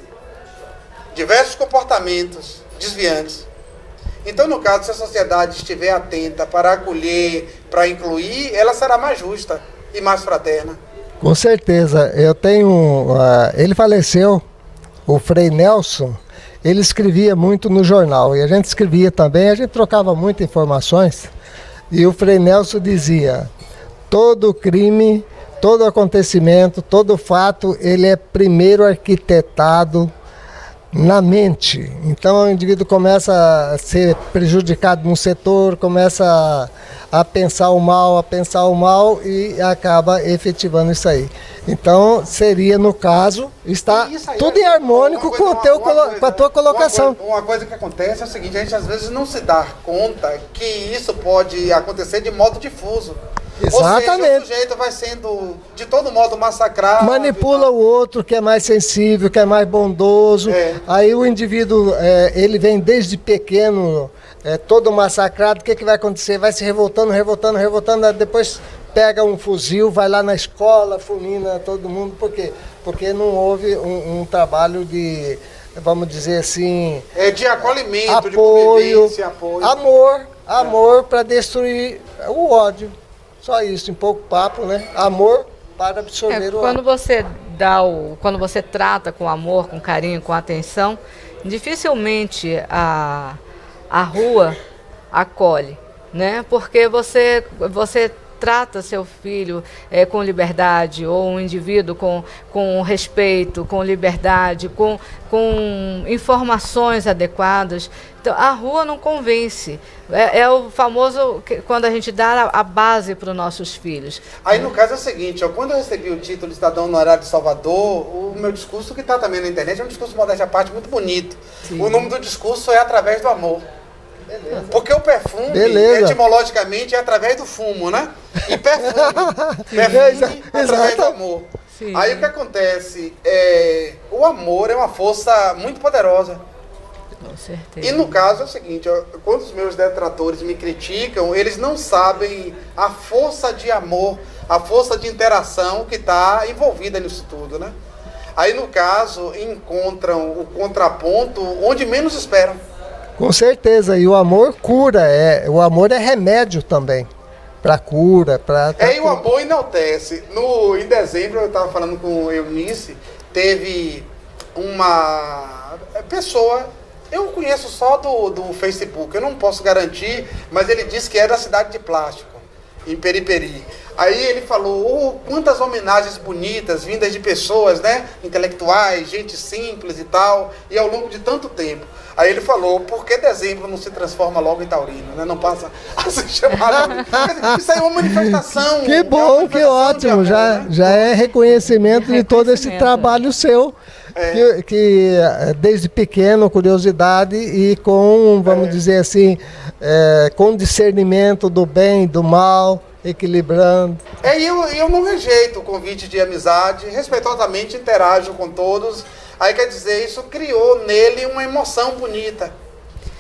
diversos comportamentos desviantes. Então, no caso, se a sociedade estiver atenta para acolher, para incluir, ela será mais justa e mais fraterna.
Com certeza. Eu tenho... ele faleceu, o Frei Nelson, ele escrevia muito no jornal. E a gente escrevia também, a gente trocava muitas informações. E o Frei Nelson dizia: todo crime, todo acontecimento, todo fato, ele é primeiro arquitetado na mente. Então o indivíduo começa a ser prejudicado num setor, começa a pensar o mal e acaba efetivando isso aí. Então seria, no caso, está tudo em harmônico com a tua colocação.
Uma coisa que acontece é o seguinte: a gente às vezes não se dá conta que isso pode acontecer de modo difuso.
Exatamente.
Ou seja, o sujeito vai sendo de todo modo massacrado.
Manipula o outro que é mais sensível, que é mais bondoso. Aí o indivíduo, ele vem desde pequeno, todo massacrado. O que vai acontecer? Vai se revoltando, depois pega um fuzil, vai lá na escola, fulmina todo mundo. Por quê? Porque não houve um trabalho de, vamos dizer assim...
de acolhimento,
apoio,
de convivência, apoio.
Amor para destruir o ódio. Só isso, em pouco papo, né? Amor para absorver o
quando você quando você trata com amor, com carinho, com atenção, dificilmente a rua acolhe, né? Porque você trata seu filho com liberdade, ou um indivíduo com respeito, com liberdade, com informações adequadas. Então, a rua não convence. É o famoso, quando a gente dá a base para os nossos filhos.
Aí, no caso, é o seguinte, quando eu recebi o título de cidadão honorário de Salvador, o meu discurso, que está também na internet, é um discurso, modéstia à parte, muito bonito. Sim. O nome do discurso é Através do Amor. Beleza. Porque o perfume, etimologicamente, é através do fumo, né? E perfume através do amor. Sim. Aí o que acontece? O amor é uma força muito poderosa.
Com certeza.
E no caso é o seguinte, quando os meus detratores me criticam, eles não sabem a força de amor, a força de interação que está envolvida nisso tudo, né? Aí no caso encontram o contraponto onde menos esperam.
Com certeza, e o amor cura, o amor é remédio também, para cura, para...
E o amor enaltece. Em dezembro, eu estava falando com Eunice, teve uma pessoa, eu conheço só do Facebook, eu não posso garantir, mas ele disse que é da cidade de Plástico, em Periperi. Aí ele falou, quantas homenagens bonitas, vindas de pessoas, né, intelectuais, gente simples e tal, e ao longo de tanto tempo. Aí ele falou, por que dezembro não se transforma logo em taurino, né? Não passa a se chamar... Isso aí é uma manifestação.
Que bom, que ótimo, amor, já é reconhecimento de todo esse trabalho seu, que desde pequeno, curiosidade e com, vamos dizer assim, com discernimento do bem e do mal, equilibrando.
Eu não rejeito o convite de amizade, respeitosamente interajo com todos. Aí quer dizer, isso criou nele uma emoção bonita.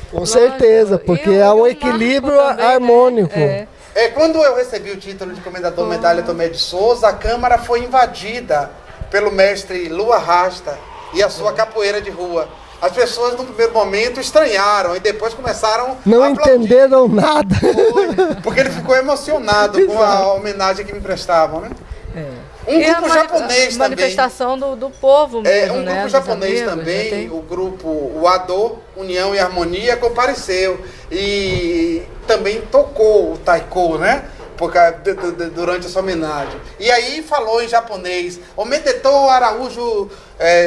Com certeza, porque é um equilíbrio também, harmônico.
Né? Quando eu recebi o título de comendador Medalha Tomé de Souza, a Câmara foi invadida pelo mestre Lua Rasta e a sua capoeira de rua. As pessoas no primeiro momento estranharam e depois começaram
não
a aplaudir.
Entenderam nada.
Porque ele ficou emocionado com a homenagem que me prestavam, né? Um grupo japonês também.
Manifestação do povo mesmo,
um grupo japonês também, o grupo UADO, União e Harmonia, compareceu e também tocou o taiko, né? Durante essa homenagem. E aí falou em japonês, Omedetou Araújo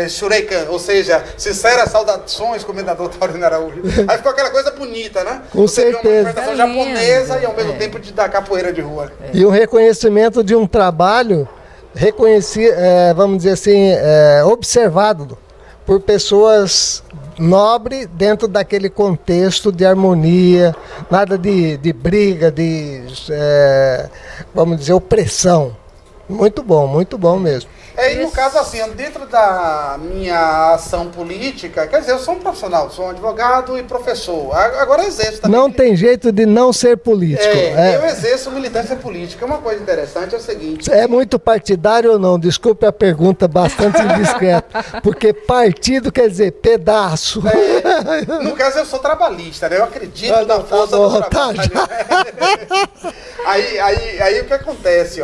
Shureikan, ou seja, sinceras saudações, comendador Taurino Araújo. Aí ficou aquela coisa bonita, né?
Com certeza.
Uma manifestação japonesa e ao mesmo tempo da capoeira de rua.
E o reconhecimento de um trabalho vamos dizer assim, observado por pessoas nobres dentro daquele contexto de harmonia, nada de briga, vamos dizer, opressão. Muito bom mesmo.
E no caso assim, dentro da minha ação política, quer dizer, eu sou um profissional, sou um advogado e professor, agora exerço também.
Não tem jeito de não ser político.
Eu exerço militância política. Uma coisa interessante é o seguinte...
É muito partidário ou não? Desculpe a pergunta bastante indiscreta, porque partido quer dizer pedaço.
No caso, eu sou trabalhista, né? Eu acredito na força do trabalho. Aí o que acontece,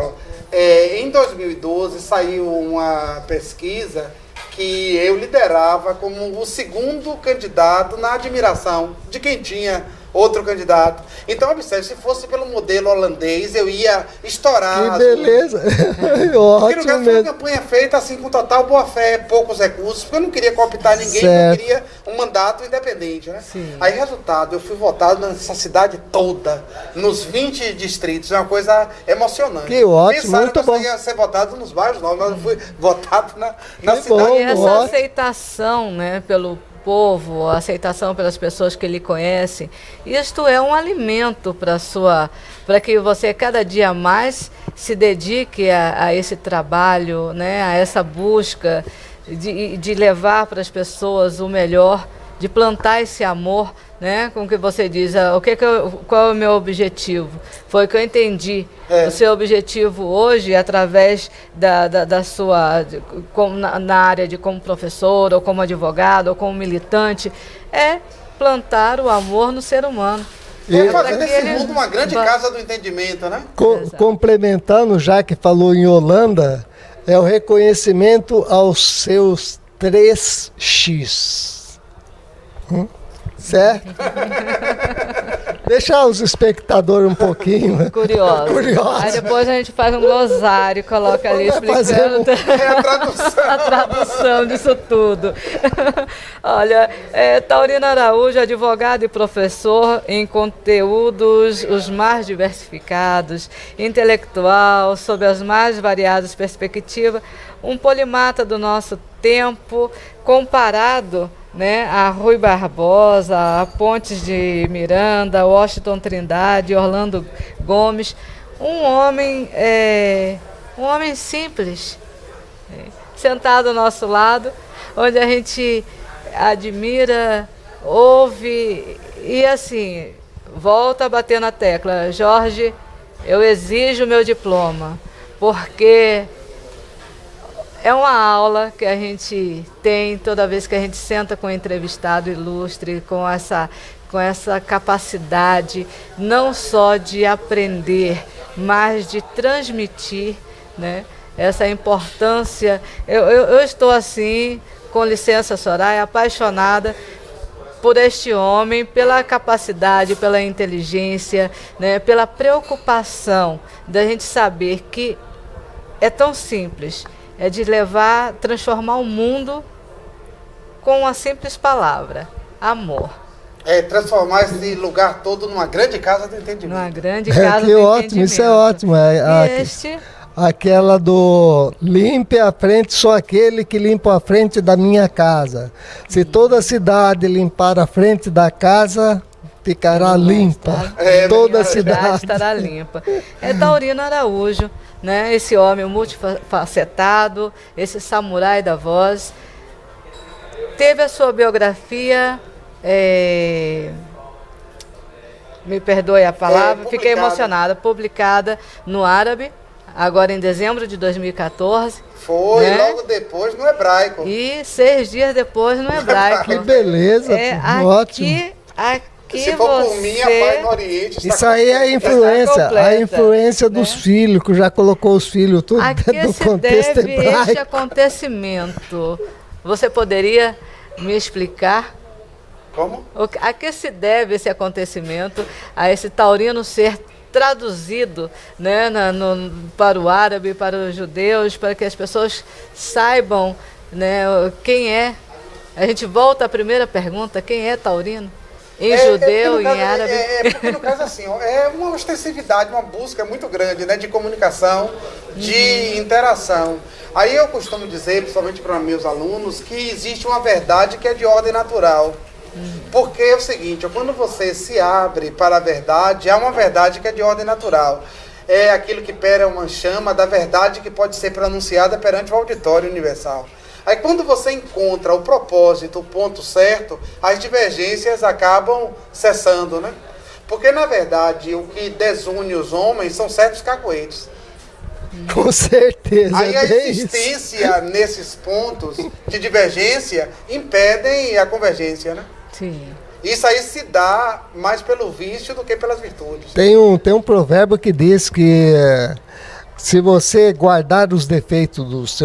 em 2012 saiu uma pesquisa que eu liderava como o segundo candidato na admiração de quem tinha outro candidato. Então, observe, se fosse pelo modelo holandês, eu ia estourar.
Que beleza!
Porque no
Ótimo
caso foi uma
mesmo.
campanha feita assim com total boa fé, poucos recursos, porque eu não queria cooptar ninguém,
Certo.
eu queria um mandato independente, né?
Sim.
Aí, resultado, eu fui votado nessa cidade toda, nos 20 distritos, é uma coisa emocionante.
Que ótimo,
Pensaram
muito
que eu
bom.
ia ser votado nos bairros novos, mas eu fui votado na
Que
cidade.
bom,
E essa
ótimo.
aceitação, né, pelo povo, a aceitação pelas pessoas que lhe conhecem, isto é um alimento para que você cada dia mais se dedique a esse trabalho, né, a essa busca de levar para as pessoas o melhor, de plantar esse amor, né, com que você diz, qual é o meu objetivo? Foi o que eu entendi. O seu objetivo hoje, através da sua, na área de como professor, ou como advogado, ou como militante, é plantar o amor no ser humano.
Vamos
E-
fazer
Para que
desse
ele
mundo uma grande
va-
casa do entendimento, né?
Exato.
Complementando, já que falou em Holanda, é o reconhecimento aos seus 3x. Certo? Deixar os espectadores um pouquinho
Curioso.
Curioso.
Aí depois a gente faz um glossário, coloca ali
Vai fazer
explicando
É a tradução.
a tradução disso tudo. Olha, Taurino Araújo, advogado e professor em conteúdos os mais diversificados, intelectual, sob as mais variadas perspectivas, um polimata do nosso tempo, comparado, né, a Rui Barbosa, a Pontes de Miranda, Washington Trindade, Orlando Gomes, um homem simples, sentado ao nosso lado, onde a gente admira, ouve e assim, volta a bater na tecla. Jorge, eu exijo meu diploma, porque é uma aula que a gente tem toda vez que a gente senta com um entrevistado ilustre, com essa capacidade não só de aprender, mas de transmitir, né, essa importância. Eu estou assim, com licença, Soraya, apaixonada por este homem, pela capacidade, pela inteligência, né, pela preocupação da gente saber que é tão simples. É de transformar o mundo com uma simples palavra: amor.
É transformar esse lugar todo numa grande casa do entendimento.
Numa grande casa
que
do
ótimo, isso é
entendimento.
ótimo.
E este,
Aquela do limpe a frente, só aquele que limpa a frente da minha casa. Se toda a cidade limpar a frente da casa, ficará limpa. Toda a cidade.
estará limpa. É Taurino Araújo, né? Esse homem multifacetado, esse samurai da voz, teve a sua biografia, me perdoe a palavra, fiquei
publicada.
emocionada, publicada no árabe, agora em dezembro de 2014.
Foi,
né?
logo depois no hebraico.
E 6 dias depois no hebraico.
Que beleza, ótimo.
Aqui
Se for por mim, a Pai no
você...
Oriente está
Isso aí é a influência,
completa,
a influência dos
né?
filhos, que já colocou os filhos tudo
A
dentro
que
do
se
contexto
deve este
hebraico.
acontecimento? Você poderia me explicar?
Como?
A que se deve esse acontecimento, a esse taurino ser traduzido, né, para o árabe, para os judeus, para que as pessoas saibam, né, quem é? A gente volta à primeira pergunta: quem é taurino? Em judeu,
porque no
em
caso,
árabe?
porque no caso assim, ó, é uma ostensividade, uma busca muito grande, né, de comunicação, de interação. Aí eu costumo dizer, principalmente para meus alunos, que existe uma verdade que é de ordem natural. Porque é o seguinte, ó, quando você se abre para a verdade, há uma verdade que é de ordem natural. É aquilo que pera uma chama da verdade que pode ser pronunciada perante o auditório universal. Aí quando você encontra o propósito, o ponto certo, as divergências acabam cessando, né? Porque, na verdade, o que desune os homens são certos cacoetes.
Com certeza.
Aí a
é isso.
existência nesses pontos de divergência impedem a convergência, né?
Sim.
Isso aí se dá mais pelo vício do que pelas virtudes.
Tem um provérbio que diz que se você guardar os defeitos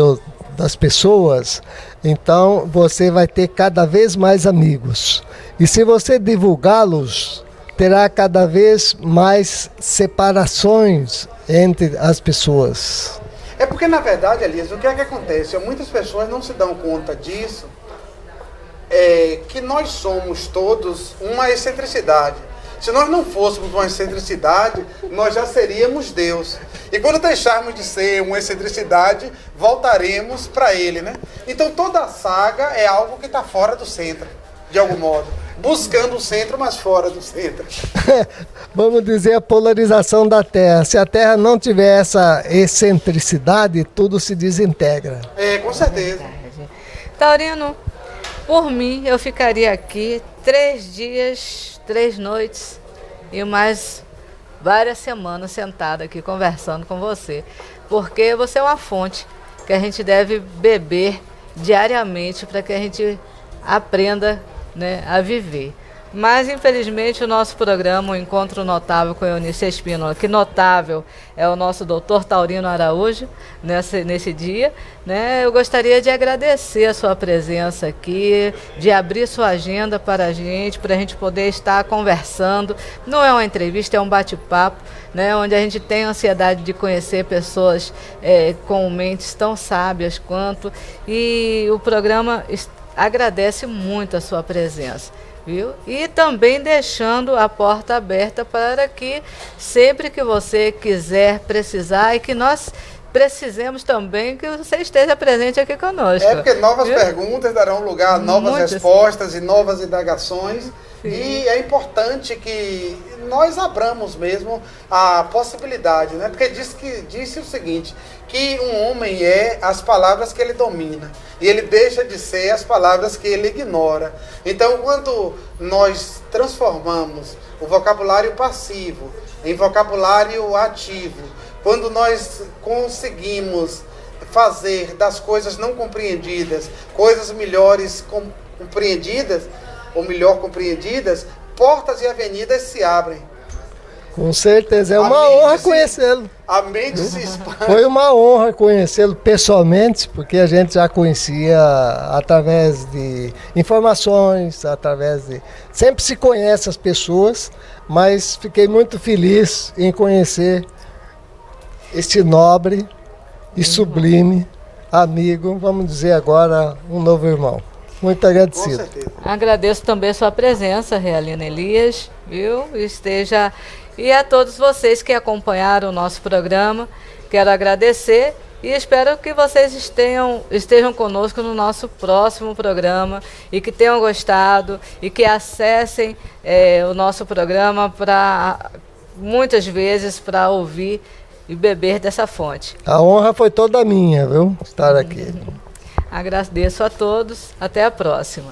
das pessoas, então você vai ter cada vez mais amigos. E se você divulgá-los, terá cada vez mais separações entre as pessoas.
É porque, na verdade, Elias, o que é que acontece? Muitas pessoas não se dão conta disso, que nós somos todos uma excentricidade. Se nós não fôssemos uma excentricidade, nós já seríamos Deus. E quando deixarmos de ser uma excentricidade, voltaremos para Ele, né? Então toda a saga é algo que está fora do centro, de algum modo. Buscando o centro, mas fora do centro.
Vamos dizer a polarização da Terra. Se a Terra não tiver essa excentricidade, tudo se desintegra.
Com certeza.
Taurino, por mim, eu ficaria aqui 3 dias, 3 noites e mais várias semanas sentada aqui conversando com você. Porque você é uma fonte que a gente deve beber diariamente para que a gente aprenda, né, a viver. Mas, infelizmente, o nosso programa, o Encontro Notável com Eunice Espínola, que notável é o nosso doutor Taurino Araújo, nesse dia, né? Eu gostaria de agradecer a sua presença aqui, de abrir sua agenda para a gente poder estar conversando. Não é uma entrevista, é um bate-papo, né? Onde a gente tem ansiedade de conhecer pessoas com mentes tão sábias quanto. E o programa agradece muito a sua presença. Viu? E também deixando a porta aberta para que sempre que você quiser precisar e que nós precisemos também que você esteja presente aqui conosco.
Porque novas perguntas darão lugar a novas respostas e novas indagações. Sim. E é importante que nós abramos mesmo a possibilidade, né? Porque disse o seguinte, que um homem é as palavras que ele domina, e ele deixa de ser as palavras que ele ignora. Então, quando nós transformamos o vocabulário passivo em vocabulário ativo, quando nós conseguimos fazer das coisas não compreendidas coisas melhores compreendidas, ou melhor compreendidas, portas e avenidas se abrem.
Com certeza, é uma honra conhecê-lo.
A mente se expande.
Foi uma honra conhecê-lo pessoalmente, porque a gente já conhecia através de informações, sempre se conhece as pessoas, mas fiquei muito feliz em conhecer este nobre e sublime amigo, vamos dizer agora, um novo irmão. Muito agradecido.
Com certeza.
Agradeço também a sua presença, Realina Elias, viu? E a todos vocês que acompanharam o nosso programa, quero agradecer e espero que vocês estejam conosco no nosso próximo programa e que tenham gostado e que acessem o nosso programa muitas vezes para ouvir e beber dessa fonte.
A honra foi toda minha, viu? Estar aqui.
Agradeço a todos. Até a próxima.